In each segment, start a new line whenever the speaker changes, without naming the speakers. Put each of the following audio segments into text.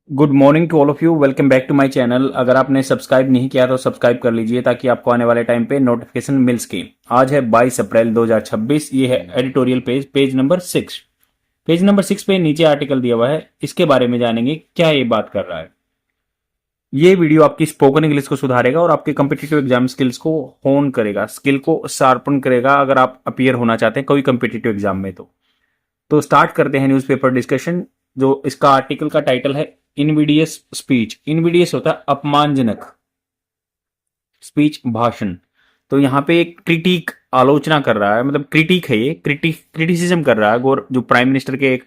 Good morning to all of you. Welcome back to my channel. अगर आपने subscribe नहीं किया तो सब्सक्राइब कर लीजिए ताकि आपको आने वाले टाइम पे नोटिफिकेशन मिल सके। आज है 22 अप्रैल 2026। ये है editorial page number 6। Page number 6 पे नीचे आर्टिकल दिया हुआ है, इसके बारे में जानेंगे क्या ये बात कर रहा है। ये वीडियो आपकी स्पोकन इंग्लिश को सुधारेगा और आपके कम्पिटेटिव एग्जाम स्किल्स को होन करेगा, स्किल को शार्पन करेगा अगर आप अपीयर होना चाहते हैं कोई कम्पिटेटिव एग्जाम में। तो स्टार्ट करते हैं न्यूज़पेपर डिस्कशन। जो इसका आर्टिकल का टाइटल है इनविडियस स्पीच। इनविडियस होता है अपमानजनक, स्पीच भाषण। तो यहाँ पे एक क्रिटिक आलोचना कर रहा है, मतलब क्रिटिक है, ये क्रिटिसिज्म कर रहा है जो प्राइम मिनिस्टर के एक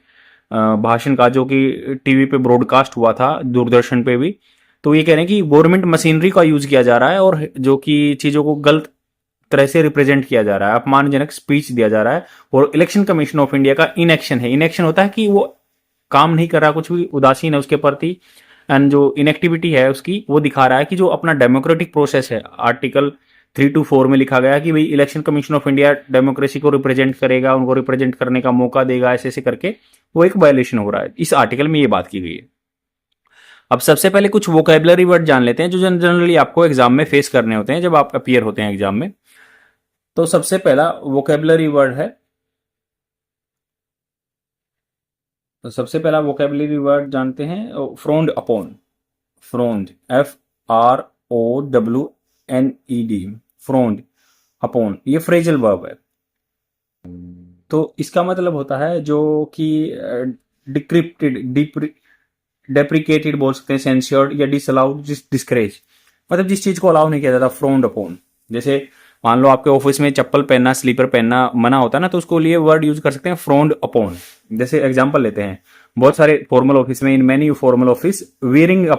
भाषण का, जो कि टीवी पे ब्रॉडकास्ट हुआ था, दूरदर्शन पे भी। तो ये कह रहे हैं कि गवर्नमेंट मशीनरी का यूज किया जा रहा है और जो कि चीजों को गलत तरह से रिप्रेजेंट किया जा रहा है, अपमानजनक स्पीच दिया जा रहा है। और इलेक्शन कमीशन ऑफ इंडिया का इनएक्शन है। इनएक्शन होता है कि वो काम नहीं कर रहा, कुछ भी उदासीन है उसके प्रति, एंड जो इनएक्टिविटी है उसकी वो दिखा रहा है कि जो अपना डेमोक्रेटिक प्रोसेस है, आर्टिकल 3 to 4 में लिखा गया कि भाई election commission of India democracy को रिप्रेजेंट करेगा, उनको रिप्रेजेंट करने का मौका देगा, ऐसे ऐसे करके वो एक वायलेशन हो रहा है। इस आर्टिकल में ये बात की गई है। अब सबसे पहले कुछ वोकेबलरी वर्ड जान लेते हैं जो जनरली आपको एग्जाम में फेस करने होते हैं जब आप अपीयर होते हैं एग्जाम में। तो सबसे पहला वोकेबलरी वर्ड है, तो सबसे पहला वोकेबलरी वर्ड जानते हैं फ्रोन्ड अपॉन। फ्रोन्ड, FROWNED, फ्रोन्ड अपॉन, ये फ्रेजल वर्ब है। तो इसका मतलब होता है जो कि डिक्रिप्टेड, डेप्रिकेटेड बोल सकते हैं, सेंस्योर्ड या डिसअलाउड, डिस्करेज, मतलब जिस चीज को अलाउ नहीं किया जाता, फ्रोन्ड अपॉन। जैसे मान लो आपके ऑफिस में चप्पल पहनना, स्लीपर पहनना मना होता है ना, तो उसको लिए वर्ड यूज कर सकते हैं फ्रोन्ड अपॉन। जैसे एग्जांपल लेते हैं, बहुत सारे फॉर्मल ऑफिस में, in many formal office, wearing a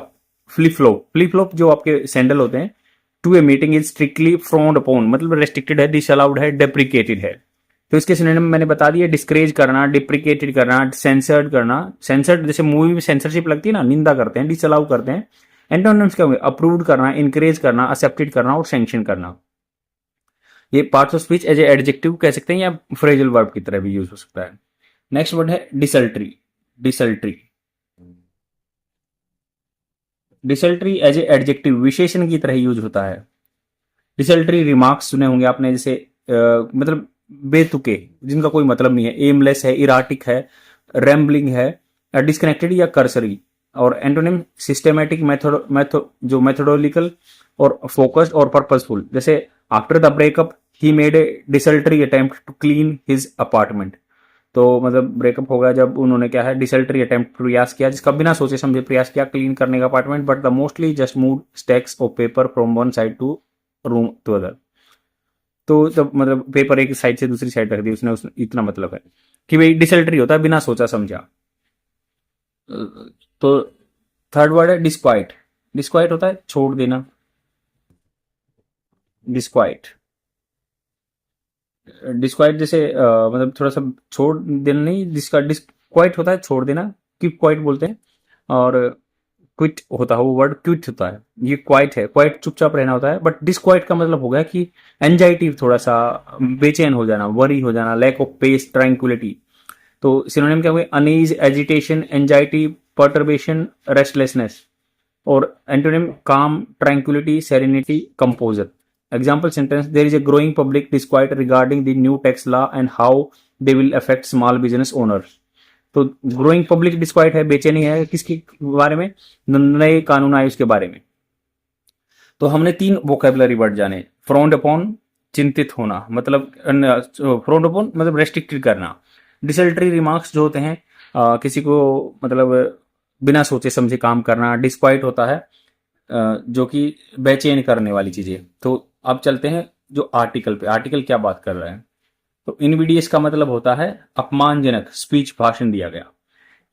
flip flop जो आपके सैंडल होते हैं, to a meeting is strictly frowned upon, मतलब रेस्ट्रिक्टेड है, डिसअलाउड है, डेप्रिकेटेड है। तो इसके सिनोनिम मैंने बता दिया, डिस्करेज करना, डिप्रिकेटेड करना, सेंसर्ड करना। सेंसर्ड जैसे मूवी में सेंसरशिप लगती है ना, निंदा करते हैं, डिसअलाउ करते हैं। एंटोनिम्स क्या होंगे? अप्रूव्ड करना, इनकरेज करना, एक्सेप्टेड करना और सैंक्शन करना। ये parts of speech as a adjective कह सकते हैं या फ्रेजल वर्ब की तरह भी यूज हो सकता है। नेक्स्ट वर्ड है डिसल्ट्री। डिसल्ट्री, डिसल्ट्री एज ए एडजेक्टिव विशेषण की तरह यूज होता है। डिसल्ट्री रिमार्क्स सुने होंगे आपने, जैसे मतलब बेतुके, जिनका कोई मतलब नहीं है, एमलेस है, इराटिक है, रैम्बलिंग है, डिस्कनेक्टेड या कर्सरी। और एंटोनिम सिस्टेमेटिक, जो मेथोडोलिकल और फोकस्ड और पर्पसफुल। जैसे after the breakup he made a desultory attempt to clean his apartment. तो मतलब ब्रेकअप हो गया जब उन्होंने क्या है, डिसल्टरी अटेम्प्ट प्रयास किया, जिसका बिना सोचे समझे प्रयास किया क्लीन करने का apartment, but the mostly just move stacks of paper from one side to room to other. तो जब मतलब पेपर एक साइड से दूसरी साइड रख दी उसने इतना मतलब है कि भाई डिसल्टरी होता है बिना सोचा समझा। तो थर्ड वर्ड है डिस्क्वाइट। डिस्क्वाइट होता है छोड़ देना। डिस्क्वाइट, डिस्क्वाइट जैसे मतलब थोड़ा सा छोड़ देना नहीं, डिस्क्वाइट होता है छोड़ देना, कीप क्वाइट बोलते हैं। और क्विट होता है, वो वर्ड क्विट होता है, ये क्वाइट है, क्वाइट चुपचाप रहना होता है। बट डिस्क्वाइट का मतलब हो गया कि एंजाइटी, थोड़ा सा बेचैन हो जाना, वरी हो जाना, लैक ऑफ पेस, ट्रैंक्विलिटी। तो सिनोनिम क्या हुए? Unease, agitation, anxiety, perturbation, restlessness. और एंटोनिम काम, tranquillity, serenity, composer. Example sentence, there is a growing public disquiet regarding the new tax law and how they will affect small business owners. तो growing public disquiet है, बेचैनी है, किसके बारे में? नए कानून आए उसके बारे में। तो हमने 3 वोकेबलरी वर्ड जाने। फ्रोन्ड अपॉन, चिंतित होना, मतलब फ्रोन्ड अपॉन मतलब रेस्ट्रिक्टेड करना। डिसल्टरी रिमार्क्स जो होते हैं किसी को मतलब बिना सोचे समझे काम करना। डिस्क्वाइट होता है जो कि बेचैन करने वाली चीजें। तो अब चलते हैं जो आर्टिकल पे, आर्टिकल क्या बात कर रहा है। तो इनविडियस का मतलब होता है अपमानजनक, स्पीच भाषण दिया गया।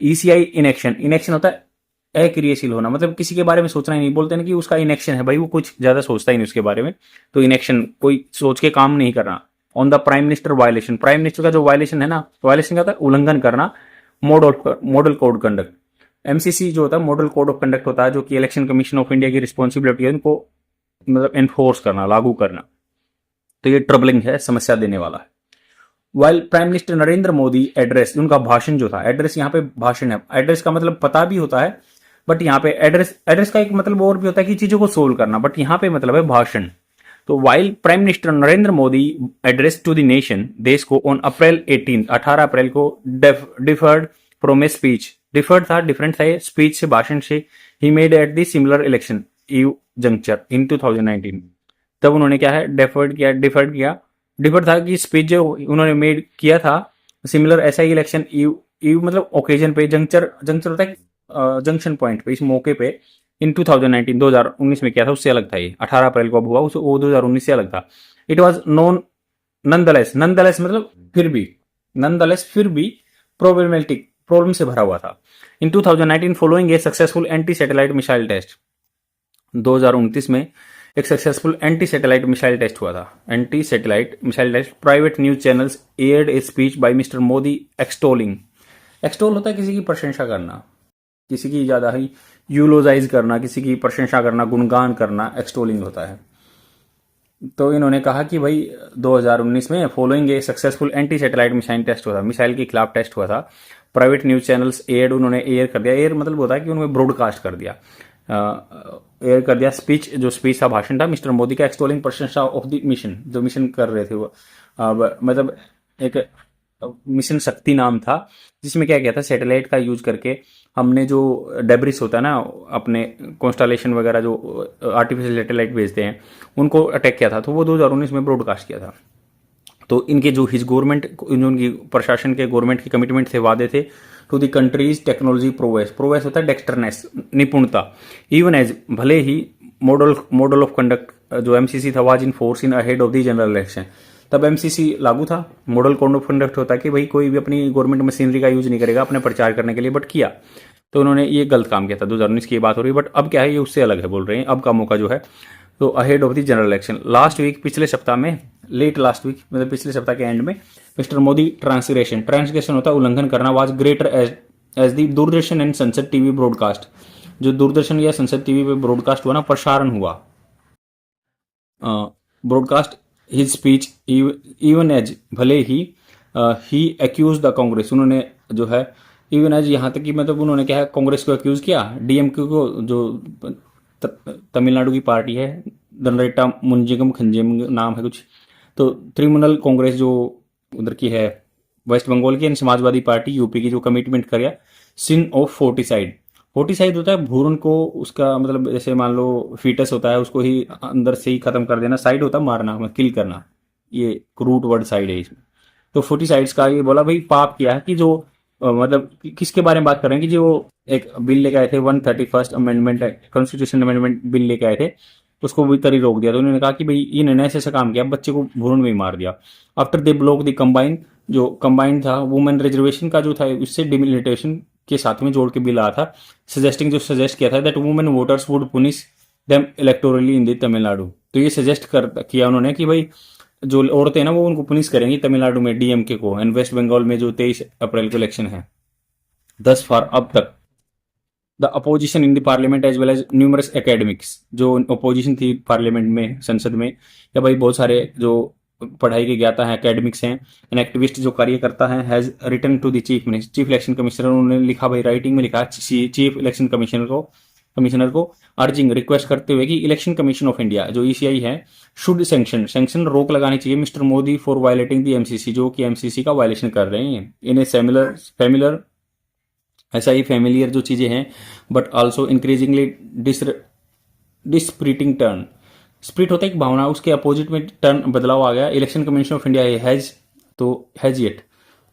ईसीआई इनएक्शन, इनएक्शन होता है अक्रियाशील होना, मतलब किसी के बारे में सोचना ही नहीं, बोलते हैं कि उसका इनएक्शन है, भाई वो कुछ ज्यादा सोचता ही नहीं उसके बारे में। तो इनएक्शन, कोई सोच के काम नहीं करना। On the prime minister violation, prime minister का जो वायलेशन है ना, वायलेशन क्या होता है? उल्लंघन करना। मॉडल कोड कंडक्ट, एमसीसी जो होता है मॉडल कोड ऑफ कंडक्ट होता है, जो कि इलेक्शन कमीशन ऑफ इंडिया की रिस्पॉन्सिबिलिटी है उनको मतलब एनफोर्स करना, लागू करना। तो ये ट्रबलिंग है, समस्या देने वाला है। While prime minister Narendra Modi address, उनका भाषण जो था, एड्रेस यहाँ पे भाषण है, एड्रेस का मतलब पता भी होता है, बट यहाँ पे एड्रेस का एक मतलब और भी होता है कि चीजों को सोल्व करना, बट यहाँ पे मतलब है भाषण। तो while prime minister Narendra Modi address to the nation, देश को ऑन अप्रैल 18 अप्रैल को differed from a speech, differed था, डिफरेंट था ये स्पीच से, भाषण से, he made at the similar election you juncture in 2019। तब उन्होंने क्या है डिफर्ड किया, डिफर्ड था कि स्पीच जो उन्होंने मेड किया था सिमिलर ऐसा ही इलेक्शन यू मतलब ओकेजन पे, जंक्चर होता है जंक्शन पॉइंट पे, इस मौके पे इन 2019 में किया था, उससे अलग था ये 18 अप्रैल को अब हुआ, वो 2019 से अलग था। It was non nonetheless, nonetheless मतलब फिर भी, नंदलेस फिर भी प्रोब्लेमेटिक, प्रॉब्लम से भरा हुआ था। In 2019 following a successful anti satellite missile test, 2029 में एक successful anti satellite missile test हुआ था, anti satellite missile test. Private news channels aired a speech by mister Modi extolling, extol होता है किसी की प्रशंसा करना, किसी की ज्यादा ही यूलोजाइज करना, किसी की प्रशंसा करना, गुणगान करना, एक्सटोलिंग होता है। तो इन्होंने कहा कि भाई 2019 में following a successful anti satellite missile test हुआ था, मिसाइल के खिलाफ टेस्ट हुआ था। प्राइवेट न्यूज चैनल्स एयर, उन्होंने एयर कर दिया, एयर मतलब होता है कि उन्होंने ब्रॉडकास्ट कर दिया, एयर कर दिया स्पीच, जो स्पीच था, भाषण था मिस्टर मोदी का, एक्सटोलिंग प्रशंसा ऑफ द मिशन, जो मिशन कर रहे थे वो, मतलब एक मिशन शक्ति नाम था, जिसमें क्या किया था, सैटेलाइट का यूज करके हमने जो डेब्रिस होता है ना, अपने कॉन्स्टलेशन वगैरह जो आर्टिफिशियल सैटेलाइट भेजते हैं, उनको अटैक किया था, तो वो 2019 में ब्रॉडकास्ट किया था। तो इनके जो हिज गवर्नमेंट, उनकी प्रशासन के, गवर्नमेंट के कमिटमेंट थे, वादे थे to the countries technology prowess, prowess होता है डेक्स्टरनेस, निपुणता, इवन एज भले ही मॉडल ऑफ कंडक्ट जो एमसीसी था, was in force in ahead of the general election, तब एमसीसी लागू था, मॉडल कोड ऑफ कंडक्ट होता है कि भाई कोई भी अपनी गवर्नमेंट मशीनरी का यूज नहीं करेगा अपने प्रचार करने के लिए, बट किया, तो उन्होंने ये गलत काम किया था, 2019 की बात हो रही है, बट अब क्या है, ये उससे अलग है, बोल रहे हैं अब का मौका जो है, तो ahead of the general election. Last week, पिछले सप्ताह में, लेट लास्ट वीक मतलब पिछले सप्ताह के एंड में, मिस्टर मोदी ट्रांसग्रेशन होता है उल्लंघन करना, was greater as the Doordarshan and Sansad TV broadcast, जो दूरदर्शन या संसद टीवी पे ब्रॉडकास्ट हुआ ना, प्रसारण हुआ, broadcast his speech even as, भले ही एक्यूज द कांग्रेस, उन्होंने जो है इवन एज, यहाँ तक कि मतलब उन्होंने क्या है, कांग्रेस को एक्यूज किया, डीएमके को, जो तमिलनाडु की पार्टी है, दनरेटा मुंजिगम खंजेम नाम है कुछ, तो तृणमूल कांग्रेस जो उधर की है, वेस्ट बंगाल की, समाजवादी पार्टी यूपी की, जो कमिटमेंट कर गया, सिन ऑफ फोर्टिसाइड, फोर्टिसाइड होता है भ्रूण को, उसका मतलब जैसे मान लो फीटस होता है, उसको ही अंदर से ही खत्म कर देना, साइड होता है मारना, किल करना, ये रूट वर्ड साइड है इसमें। तो फोर्टिसाइड्स का ये बोला भाई पाप किया है कि जो मतलब किसके बारे में बात कर रहे हैं कि जो एक बिल लेके आए थे, 131st amendment constitution amendment bill लेके आए थे, उसको भी तरी रोक दिया। तो उन्होंने कहा कि भाई इन्होंने ऐसे काम किया, बच्चे को भ्रूण में ही मार दिया। After they block the combine, जो कंबाइन था वुमेन रिजर्वेशन का जो था, उससे डिमिलिटेशन के साथ में जोड़ के बिल आया था, सजेस्टिंग, जो सजेस्ट किया था that women voters would punish them electorally in the Tamil Nadu. तो ये सजेस्ट किया उन्होंने कि भाई जो औरतें ना वो उनको पुनिश करेंगी तमिलनाडु में डीएमके को, एंड वेस्ट बंगाल में जो 23 अप्रैल को इलेक्शन है। दस फार अब तक the opposition in the parliament as well as numerous academics, जो अपोजिशन थी पार्लियामेंट में, संसद में, या भाई बहुत सारे जो पढ़ाई के ज्ञाता हैं, एकेडमिक्स हैं, एन एक्टिविस्ट जो कार्य करता है, has written to the chief election commissioner, उन्होंने लिखा भाई राइटिंग में लिखा चीफ इलेक्शन कमिश्नर को अर्जिंग, रिक्वेस्ट करते हुए कि इलेक्शन कमीशन ऑफ इंडिया जो ईसीआई है शुड सैंक्शन रोक लगानी चाहिए mister Modi for violating the MCC, जो कि एमसीसी का वायलेशन कर रहे हैं। इन ए फैमिलर ऐसा ही फैमिलियर जो चीजें हैं, but also increasingly dispiriting turn, spirit होता है एक भावना, उसके अपोजिट में टर्न बदलाव आ गया। Election commission of India has yet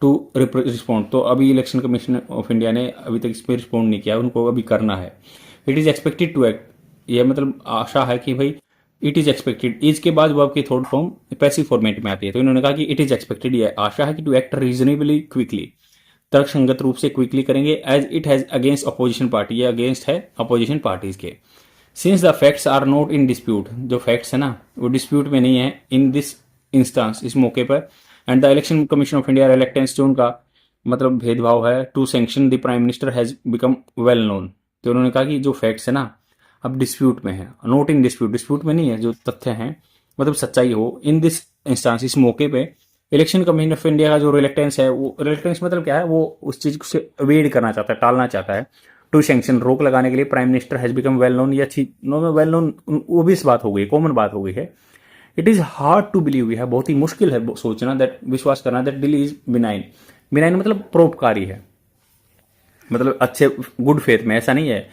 to respond, तो अभी इलेक्शन कमीशन ऑफ इंडिया ने अभी तक इस पर रिस्पॉन्ड नहीं किया, उनको अभी करना है। It is expected to act, यह मतलब आशा है कि भाई इट इज एक्सपेक्टेड, इज के बाद वर्ब की थर्ड फॉर्म पैसिव फॉर्मेट में आती है, तो इन्होंने कहा कि इट इज एक्सपेक्टेड, यह आशा है कि टू एक्ट रीजनेबली क्विकली, तर्कसंगत रूप से क्विकली करेंगे, as it has against opposition party, ये अगेंस्ट है अपोजिशन पार्टीज के। Since the facts are not in dispute, जो फैक्ट्स है ना वो डिस्प्यूट में नहीं है इन दिस इंस्टांस, इस मौके पर, and the election commission of India reluctance, जो उनका मतलब भेदभाव है, to sanction the prime minister has become well known. तो उन्होंने कहा कि जो फैक्ट्स है ना अब डिस्प्यूट में है, नोट इन डिस्प्यूट में नहीं है, जो तथ्य हैं मतलब सच्चाई हो, इन दिस इंस्टांस, इस मौके पे इलेक्शन कमीशन ऑफ इंडिया का जो रिलेक्टेंस है, वो रिलेक्टेंस मतलब क्या है, वो उस चीज से अवॉइड करना चाहता है, टालना चाहता है, टू सैंक्शन, रोक लगाने के लिए prime minister has become well known, या वेल नोन वो भी इस बात हो गई, कॉमन बात हो गई है। It is hard to believe, यह बहुत ही मुश्किल है सोचना, दैट विश्वास करना, that Delhi is benign. Benign मतलब परोपकारी है, मतलब अच्छे गुड फेथ में, ऐसा नहीं है।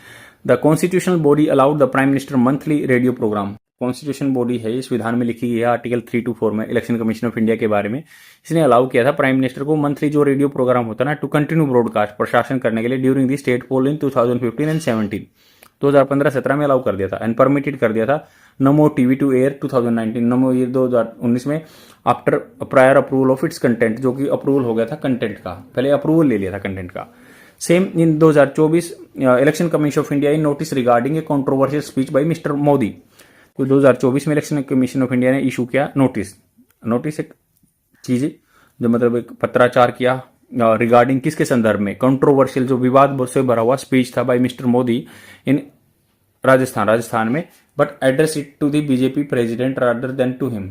The constitutional body allowed the prime minister monthly radio program, constitution body है, इस विधान में लिखी गई है आर्टिकल 324 में इलेक्शन कमीशन ऑफ इंडिया के बारे में। इसने अलाउ किया था प्राइम मिनिस्टर को मंथली जो रेडियो प्रोग्राम होता है ना, टू कंटिन्यू ब्रॉडकास्ट, प्रशासन करने के लिए during the state poll in 2015 and 17, 2015-17 में अलाउ कर दिया था, एंड परमिटेड कर दिया था नमो TV to air 2019, NaMo year 2019 में, after prior approval of its content, जो कि अप्रूवल हो गया था कंटेंट का, पहले अप्रूवल ले लिया था कंटेंट का। Same in 2024 election commission of India in notice regarding A controversial speech by mister Modi, तो 2024 में इलेक्शन कमीशन ऑफ इंडिया ने इशू किया नोटिस एक चीज जो मतलब एक पत्राचार किया रिगार्डिंग किसके संदर्भ में, कंट्रोवर्शियल जो विवाद से भरा हुआ स्पीच था by mister Modi in Rajasthan में, but address it to the BJP president rather than to him.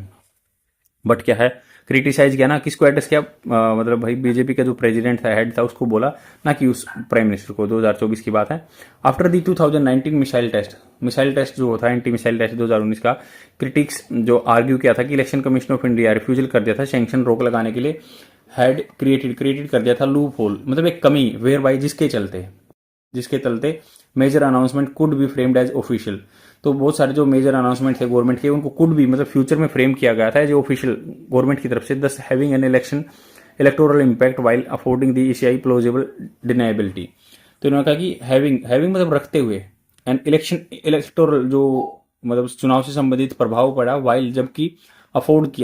But क्या है, क्रिटिसाइज किया ना, किसको एड्रेस किया, मतलब भाई बीजेपी का जो प्रेसिडेंट था, हेड था, उसको बोला, ना कि उस प्राइम मिनिस्टर को। 2024 की बात है। आफ्टर दी 2019 मिसाइल टेस्ट जो होता है, एंटी मिसाइल टेस्ट 2019 का, क्रिटिक्स जो आर्ग्यू किया था कि election commission of India refusal कर दिया था सैंक्शन रोक लगाने के लिए, हैड क्रिएटेड कर दिया था लूप होल, मतलब एक कमी, वेयर बाई जिसके चलते major announcement could be framed as official. तो बहुत सारे जो मेजर अनाउंसमेंट थे गवर्नमेंट के, उनको कुड भी मतलब फ्यूचर में फ्रेम किया गया था जो ऑफिशियल गवर्नमेंट की तरफ से, दस having an electoral impact while affording the ECI plausible deniability. तो इन्होंने कहा कि हैविंग मतलब रखते हुए, एन इलेक्टोरल जो मतलब चुनाव से संबंधित प्रभाव पड़ा, वाइल जबकि अफोर्ड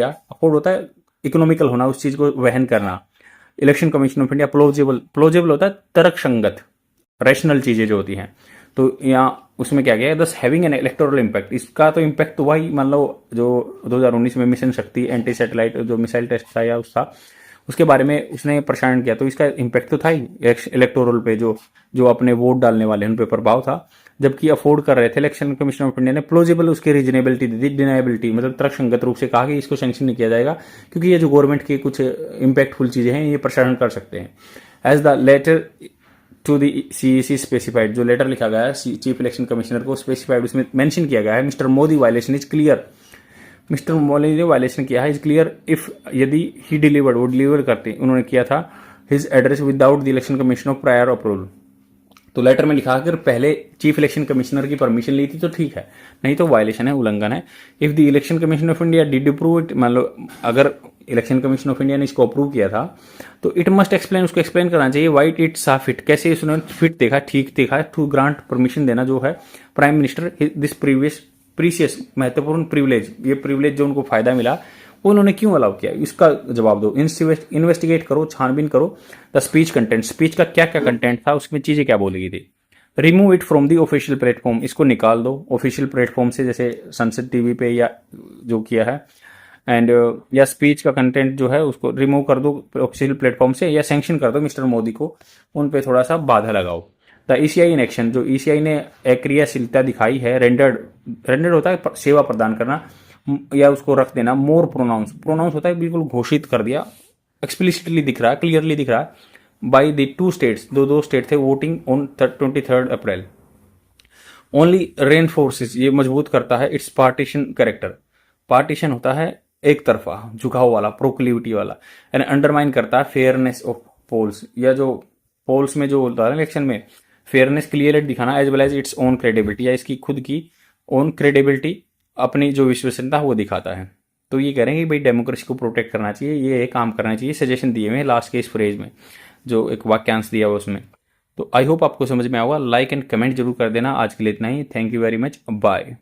होता है इकोनॉमिकल होना, उस चीज को वहन करना। Election commission of India plausible होता है तर्कसंगत, रैशनल चीजें जो होती हैं। तो यहाँ उसमें क्या गया, दस हैविंग एन इलेक्टोरल इम्पैक्ट, इसका तो इम्पैक्ट हुआ ही, मान लो जो 2019 में मिशन शक्ति एंटी सैटेलाइट जो मिसाइल टेस्ट था या उसके बारे में उसने प्रसारण किया, तो इसका इम्पैक्ट तो था ही इलेक्टोरल पे, जो अपने वोट डालने वाले हैं उन पे प्रभाव था। जबकि अफोर्ड कर रहे थे, इलेक्शन कमीशन ऑफ इंडिया ने प्लॉजिबल उसकी रीजनेबिलिटी दी, डिनाइबिलिटी मतलब तर्कसंगत रूप से कहा कि इसको सैंक्शन नहीं किया जाएगा क्योंकि ये जो गवर्नमेंट की कुछ इम्पैक्टफुल चीजें हैं ये प्रसारण कर सकते हैं। As the letter to the CEC specified, जो लेटर लिखा गया है चीफ इलेक्शन कमिश्नर को स्पेसिफाइड, उसमें मेंशन किया गया है mister Modi violation is clear, mister Modi ने वायलेशन किया है इज क्लियर इफ, यदि ही डिलीवर्ड, वो डिलीवर करते उन्होंने किया था his address without the election commission of prior approval. तो लेटर में लिखा अगर पहले चीफ इलेक्शन कमिश्नर की परमिशन ली थी तो ठीक है, नहीं तो वायलेशन है, उल्लंघन है। If the election commission of India did approve it, मान लो अगर इलेक्शन कमीशन ऑफ इंडिया ने इसको अप्रूव किया था तो इट मस्ट एक्सप्लेन, उसको एक्सप्लेन करना चाहिए वाइट इट सा फिट, कैसे उसने फिट देखा, ठीक देखा टू ग्रांट परमिशन देना जो है प्राइम मिनिस्टर दिस प्रीसियस महत्वपूर्ण प्रिविलेज, ये प्रिविलेज जो उनको फायदा मिला वो उन्होंने क्यों अलाउ किया, इसका जवाब दो। इन्वेस्टिगेट करो, छानबीन करो द स्पीच कंटेंट, स्पीच का क्या क्या कंटेंट था, उसमें चीजें क्या बोली गई थी। Remove it from the official platform, इसको निकाल दो ऑफिशियल प्लेटफॉर्म से, जैसे संसद टीवी पे या जो किया है, एंड या स्पीच का कंटेंट जो है उसको रिमूव कर दो ऑफिशियल प्लेटफॉर्म से, या सैंक्शन कर दो मिस्टर मोदी को, उन पे थोड़ा सा बाधा लगाओ। द ईसीआई इन एक्शन, जो ईसीआई ने क्रियाशीलता दिखाई है, रेंडर्ड होता है सेवा प्रदान करना, या उसको रख देना मोर प्रोनाउंस होता है बिल्कुल घोषित कर दिया, एक्सप्लिसिटली दिख रहा है, क्लियरली दिख रहा है। बाई द टू स्टेट्स, दो स्टेट थे वोटिंग ऑन 23 अप्रैल, ओनली रेनफोर्सेस, ये मजबूत करता है इट्स पार्टीशन कैरेक्टर, पार्टीशन होता है एक तरफा झुकाव वाला, प्रोक्लिविटी वाला, एंड अंडरमाइन करता है फेयरनेस ऑफ पोल्स, या जो पोल्स में जो होता है इलेक्शन में फेयरनेस क्लियरली दिखाना, as well as its own credibility, या इसकी खुद की ओन क्रेडिबिलिटी, अपनी जो विश्वसनीयता वो दिखाता है। तो ये कह रहे हैं कि भाई डेमोक्रेसी को प्रोटेक्ट करना चाहिए, ये काम करना चाहिए, सजेशन दिए हुए लास्ट के इस फ्रेज में जो एक वाक्यांश दिया हुआ उसमें। तो आई होप आपको समझ में आएगा, लाइक एंड कमेंट जरूर कर देना। आज के लिए इतना ही, thank you very much, bye.